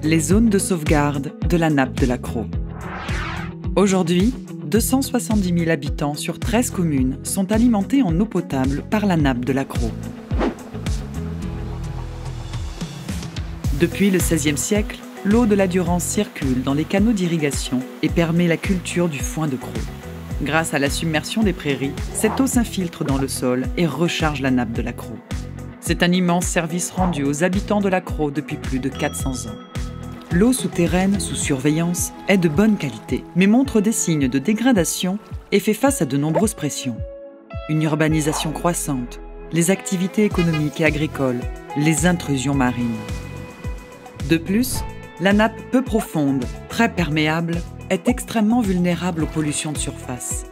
les zones de sauvegarde de la nappe de la Crau. Aujourd'hui, 270 000 habitants sur 13 communes sont alimentés en eau potable par la nappe de la Crau. Depuis le XVIe siècle, l'eau de la Durance circule dans les canaux d'irrigation et permet la culture du foin de Crau. Grâce à la submersion des prairies, cette eau s'infiltre dans le sol et recharge la nappe de la Crau. C'est un immense service rendu aux habitants de la Crau depuis plus de 400 ans. L'eau souterraine, sous surveillance, est de bonne qualité, mais montre des signes de dégradation et fait face à de nombreuses pressions. Une urbanisation croissante, les activités économiques et agricoles, les intrusions marines. De plus, la nappe peu profonde, très perméable, est extrêmement vulnérable aux pollutions de surface.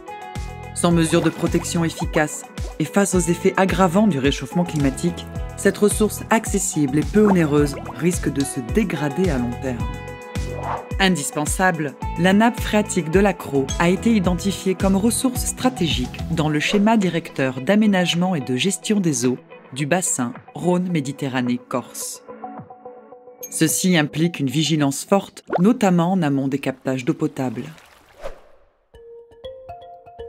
Sans mesures de protection efficaces et face aux effets aggravants du réchauffement climatique, cette ressource accessible et peu onéreuse risque de se dégrader à long terme. Indispensable, la nappe phréatique de la Crau a été identifiée comme ressource stratégique dans le schéma directeur d'aménagement et de gestion des eaux du bassin Rhône-Méditerranée-Corse. Ceci implique une vigilance forte, notamment en amont des captages d'eau potable.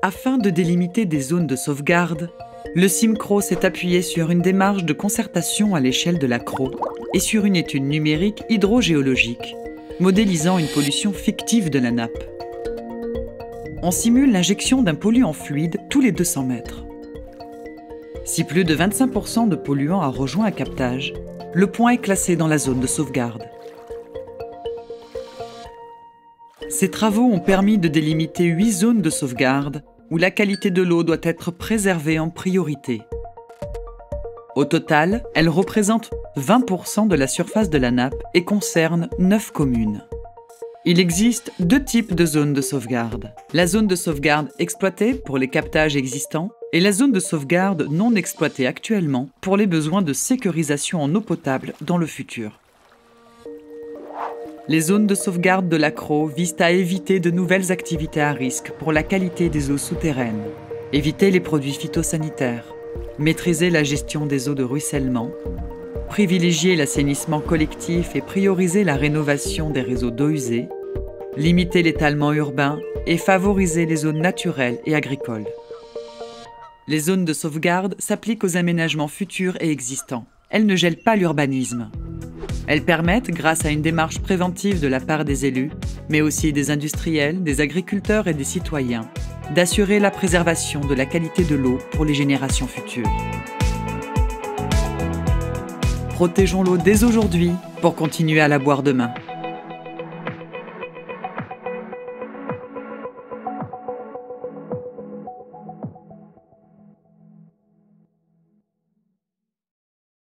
Afin de délimiter des zones de sauvegarde, le CIMCRO s'est appuyé sur une démarche de concertation à l'échelle de la Crau et sur une étude numérique hydrogéologique, modélisant une pollution fictive de la nappe. On simule l'injection d'un polluant fluide tous les 200 mètres. Si plus de 25% de polluants a rejoint un captage, le point est classé dans la zone de sauvegarde. Ces travaux ont permis de délimiter 8 zones de sauvegarde où la qualité de l'eau doit être préservée en priorité. Au total, elles représentent 20% de la surface de la nappe et concernent 9 communes. Il existe 2 types de zones de sauvegarde. La zone de sauvegarde exploitée pour les captages existants et la zone de sauvegarde non exploitée actuellement pour les besoins de sécurisation en eau potable dans le futur. Les zones de sauvegarde de la Crau visent à éviter de nouvelles activités à risque pour la qualité des eaux souterraines, éviter les produits phytosanitaires, maîtriser la gestion des eaux de ruissellement, privilégier l'assainissement collectif et prioriser la rénovation des réseaux d'eau usée, limiter l'étalement urbain et favoriser les zones naturelles et agricoles. Les zones de sauvegarde s'appliquent aux aménagements futurs et existants. Elles ne gèlent pas l'urbanisme. Elles permettent, grâce à une démarche préventive de la part des élus, mais aussi des industriels, des agriculteurs et des citoyens, d'assurer la préservation de la qualité de l'eau pour les générations futures. Protégeons l'eau dès aujourd'hui pour continuer à la boire demain.